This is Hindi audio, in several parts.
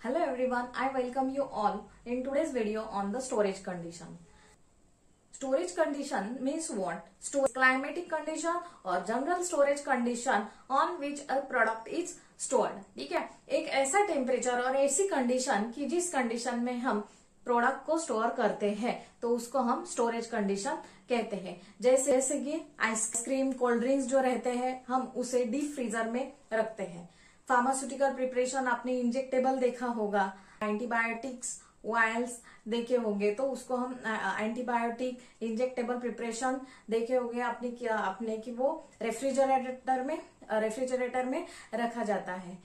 Hello everyone, I welcome you all in today's video on the storage condition. Storage condition means what? Climatic condition or general storage condition on which a product is stored. ठीक है, एक ऐसा टेम्परेचर और ऐसी कंडीशन कि जिस कंडीशन में हम प्रोडक्ट को स्टोर करते हैं तो उसको हम स्टोरेज कंडीशन कहते हैं। जैसे कि आइसक्रीम, कोल्ड ड्रिंक्स जो रहते हैं हम उसे डीप फ्रीजर में रखते हैं। फार्मास्यूटिकल प्रिपरेशन आपने इंजेक्टेबल देखा होगा, एंटीबायोटिक्स वायल्स देखे होंगे तो उसको हम एंटीबायोटिक इंजेक्टेबल प्रिपरेशन देखे होंगे आपने कि वो रेफ्रिजरेटर में रखा जाता है।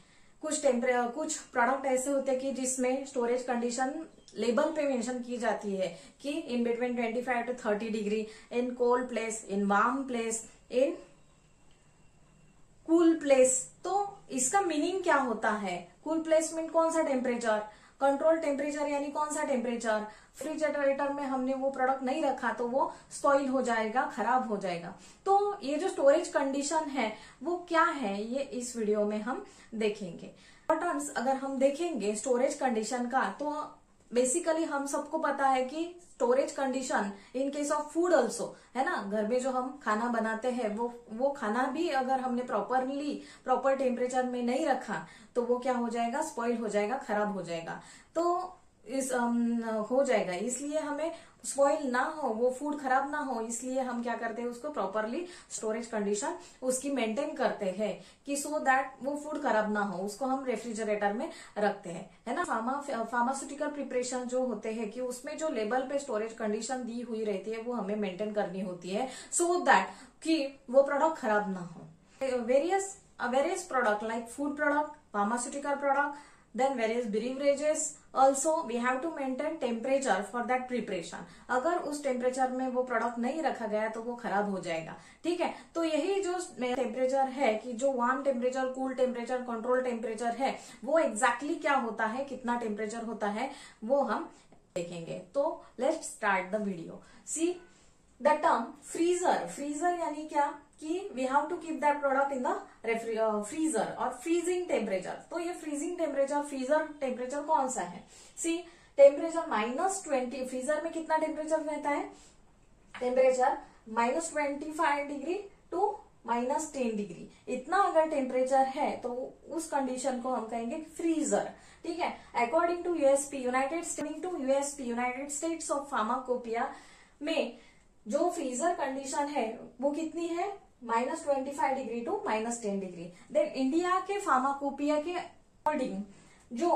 कुछ प्रोडक्ट ऐसे होते हैं कि जिसमें स्टोरेज कंडीशन लेबल पे मेंशन की जाती है कि in between 25 to 30 degree, in cold place, in warm place, in cool place. तो इसका मीनिंग क्या होता है? कूल प्लेस मीन कौन सा टेम्परेचर, कंट्रोल टेम्परेचर यानी कौन सा टेम्परेचर। रेफ्रिजरेटर में हमने वो प्रोडक्ट नहीं रखा तो वो स्पॉइल हो जाएगा, खराब हो जाएगा। तो ये जो स्टोरेज कंडीशन है वो क्या है, ये इस वीडियो में हम देखेंगे। इंपॉर्टेंस अगर हम देखेंगे स्टोरेज कंडीशन का तो बेसिकली हम सबको पता है कि storage condition in case of food also है ना। घर में जो हम खाना बनाते हैं वो खाना भी अगर हमने प्रॉपर टेम्परेचर में नहीं रखा तो वो क्या हो जाएगा, स्पॉइल हो जाएगा, खराब हो जाएगा। तो हो जाएगा, इसलिए हमें स्पॉइल ना हो, वो फूड खराब ना हो, इसलिए हम क्या करते हैं, उसको प्रॉपरली स्टोरेज कंडीशन उसकी मेंटेन करते हैं कि सो दैट वो फूड खराब ना हो। उसको हम रेफ्रिजरेटर में रखते हैं, है ना। फार्मास्यूटिकल प्रिपरेशन जो होते हैं कि उसमें जो लेबल पे स्टोरेज कंडीशन दी हुई रहती है वो हमें मेंटेन करनी होती है सो दैट कि वो प्रोडक्ट खराब ना हो। Various product like food product, pharmaceutical product, then various beverages also we have to maintain temperature for that preparation। अगर उस टेम्परेचर में वो प्रोडक्ट नहीं रखा गया तो वो खराब हो जाएगा। ठीक है, तो यही जो टेम्परेचर है कि जो warm temperature, cool temperature, control temperature है वो एग्जैक्टली क्या होता है, कितना टेम्परेचर होता है वो हम देखेंगे। तो let's start the video. See the term freezer यानी क्या कि we have to keep that product in the freezer और फ्रीजिंग टेम्परेचर। तो ये फ्रीजिंग टेम्परेचर, फ्रीजर टेम्परेचर कौन सा है? सी टेम्परेचर -20, फ्रीजर में कितना टेम्परेचर रहता है? टेम्परेचर -25 डिग्री टू -10 डिग्री, इतना अगर टेम्परेचर है तो उस कंडीशन को हम कहेंगे फ्रीजर। ठीक है, according to United States of pharmacopoeia में जो फ्रीजर कंडीशन है वो कितनी है? -25 degree to -10 degree. Then India के फार्माकोपिया के अकॉर्डिंग जो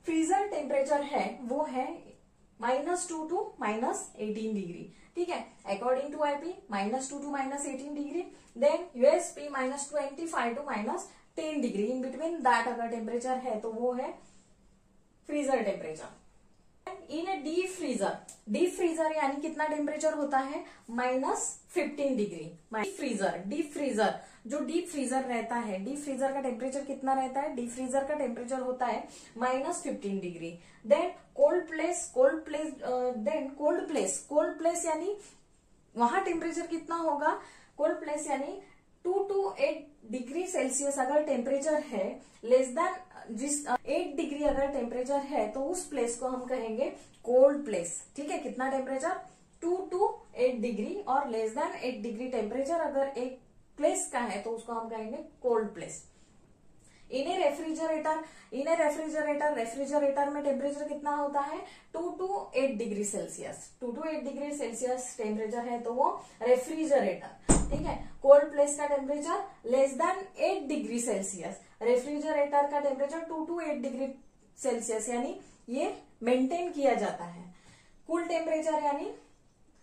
फ्रीजर टेम्परेचर है वो है -2 टू -18 डिग्री। ठीक है, according to IP -2 to -18 degree. Then USP -25 to -10 degree. In between that अगर टेम्परेचर है तो वो है freezer temperature. In a deep freezer यानी कितना टेम्परेचर होता है? -15 डिग्री। डीप फ्रीजर जो डीप फ्रीजर रहता है, डीप फ्रीजर का टेम्परेचर कितना रहता है? डीप फ्रीजर का टेम्परेचर होता है -15 डिग्री। देन कोल्ड प्लेस यानी वहां टेम्परेचर कितना होगा? कोल्ड प्लेस यानी 2 to 8 डिग्री सेल्सियस अगर टेम्परेचर है, लेस देन 8 डिग्री अगर टेम्परेचर है तो उस प्लेस को हम कहेंगे कोल्ड प्लेस। ठीक है, कितना टेम्परेचर? 2 to 8 डिग्री और लेस देन 8 डिग्री टेम्परेचर अगर एक प्लेस का है तो उसको हम कहेंगे कोल्ड प्लेस। इन ए रेफ्रिजरेटर में टेम्परेचर कितना होता है? 2 to 8 degree Celsius. 2 to 8 degree Celsius temperature है तो वो रेफ्रिजरेटर। ठीक है, कोल्ड प्लेस का temperature less than 8 degree Celsius, refrigerator का टेम्परेचर 2 to 8 डिग्री सेल्सियस यानी ये मेंटेन किया जाता है। कूल टेम्परेचर यानी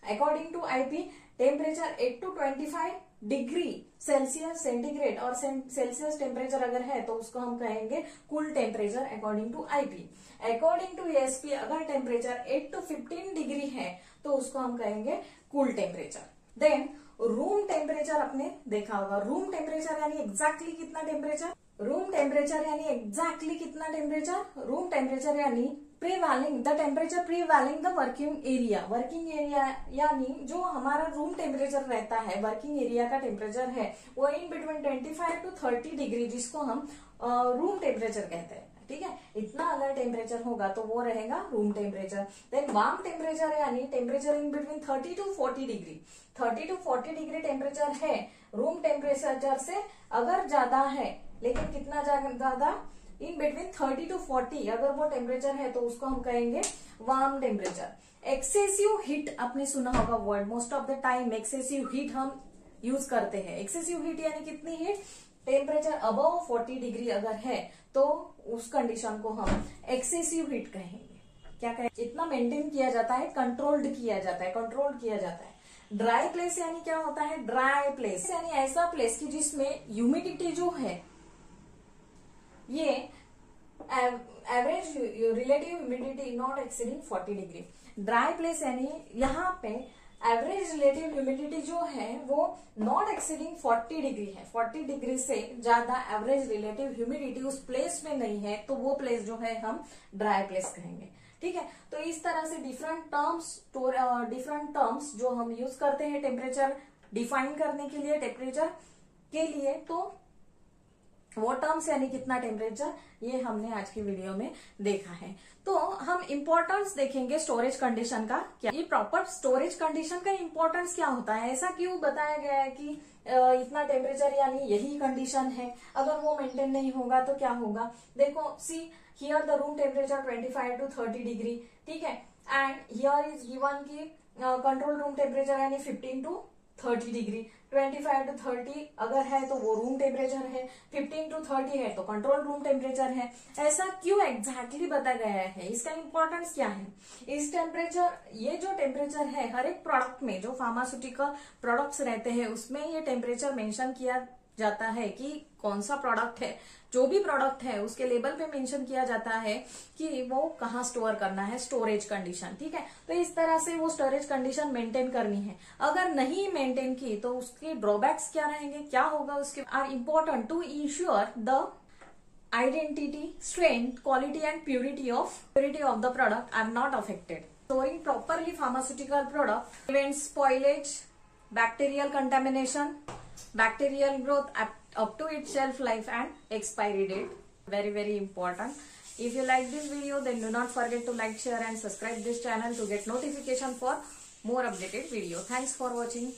according to IP temperature 8 to 25 degree Celsius centigrade और सेल्सियस टेम्परेचर अगर है तो उसको हम कहेंगे cool temperature according to IP. According to ESP अगर टेम्परेचर 8 to 15 डिग्री है तो उसको हम कहेंगे cool temperature. Then room temperature आपने देखा होगा। रूम टेम्परेचर यानी एग्जैक्टली कितना टेम्परेचर? रूम टेम्परेचर यानी एग्जैक्टली कितना टेम्परेचर? रूम टेम्परेचर यानी prevailing the temperature प्रीवैलिंग the working area यानी जो हमारा रूम टेम्परेचर रहता है, वर्किंग एरिया का टेम्परेचर है वो इन बिटवीन 25 to 30 डिग्री, जिसको हम रूम टेम्परेचर कहते हैं। ठीक है, इतना अगर टेम्परेचर होगा तो वो रहेगा room temperature. Then warm temperature यानी temperature in between 30 to 40 degree. 30 to 40 degree temperature है रूम टेम्परेचर से अगर ज्यादा है, लेकिन कितना ज्यादा, इन बिटवीन 30 to 40 अगर वो टेम्परेचर है तो उसको हम कहेंगे वार्म टेम्परेचर। एक्सेसिव हीट आपने सुना होगा word, most of the time excessive heat हम यूज करते हैं। एक्सेसिव हीट यानी कितनी हीट, टेम्परेचर अबव 40 डिग्री अगर है तो उस कंडीशन को हम एक्सेसिव हीट कहेंगे। क्या कहेंगे, इतना मेंटेन किया जाता है, कंट्रोल्ड किया जाता है, कंट्रोल किया जाता है। ड्राई प्लेस यानी क्या होता है, ड्राई प्लेस यानी ऐसा प्लेस की जिसमें ह्यूमिडिटी जो है ये average relative humidity not exceeding 40 degree. Dry place यानी यहाँ पे एवरेज रिलेटिव ह्यूमिडिटी जो है वो नॉट एक्सीडिंग 40 डिग्री है, 40 डिग्री से ज्यादा एवरेज रिलेटिव ह्यूमिडिटी उस प्लेस में नहीं है तो वो प्लेस जो है हम ड्राई प्लेस कहेंगे। ठीक है, तो इस तरह से डिफरेंट टर्म्स जो हम यूज करते हैं टेम्परेचर डिफाइन करने के लिए, टेम्परेचर के लिए, तो वो टर्म्स यानी कितना टेम्परेचर, ये हमने आज की वीडियो में देखा है। तो हम इंपॉर्टेंस देखेंगे स्टोरेज कंडीशन का। क्या ये प्रॉपर स्टोरेज कंडीशन का इंपॉर्टेंस क्या होता है, ऐसा क्यों बताया गया है कि इतना टेम्परेचर यानी यही कंडीशन है, अगर वो मेंटेन नहीं होगा तो क्या होगा। देखो, see here the room temperature 25 to 30 degree, ठीक है, एंड हियर इज गिवन की कंट्रोल रूम टेम्परेचर यानी 15 to 30 डिग्री। 25 to 30 अगर है तो वो रूम टेम्परेचर है, 15 to 30 है तो कंट्रोल रूम टेम्परेचर है। ऐसा क्यों एग्जैक्टली बताया गया है, इसका इंपॉर्टेंस क्या है। इस टेम्परेचर, ये जो टेम्परेचर है हर एक प्रोडक्ट में, जो फार्मास्यूटिकल प्रोडक्ट्स रहते हैं उसमें ये टेम्परेचर मेंशन किया जाता है कि कौन सा प्रोडक्ट है, जो भी प्रोडक्ट है उसके लेबल पे मेंशन किया जाता है कि वो कहाँ स्टोर करना है, स्टोरेज कंडीशन। ठीक है, तो इस तरह से वो स्टोरेज कंडीशन मेंटेन करनी है। अगर नहीं मेंटेन की तो उसके ड्रॉबैक्स क्या रहेंगे, क्या होगा उसके, are important to ensure the identity, strength, quality and purity of the product are not affected. Storing properly pharmaceutical product prevents spoilage, bacterial contamination, bacterial growth up to its shelf life and expiry date. Very, very important. If you like this video, then do not forget to like, share and subscribe this channel to get notification for more updated video. Thanks for watching.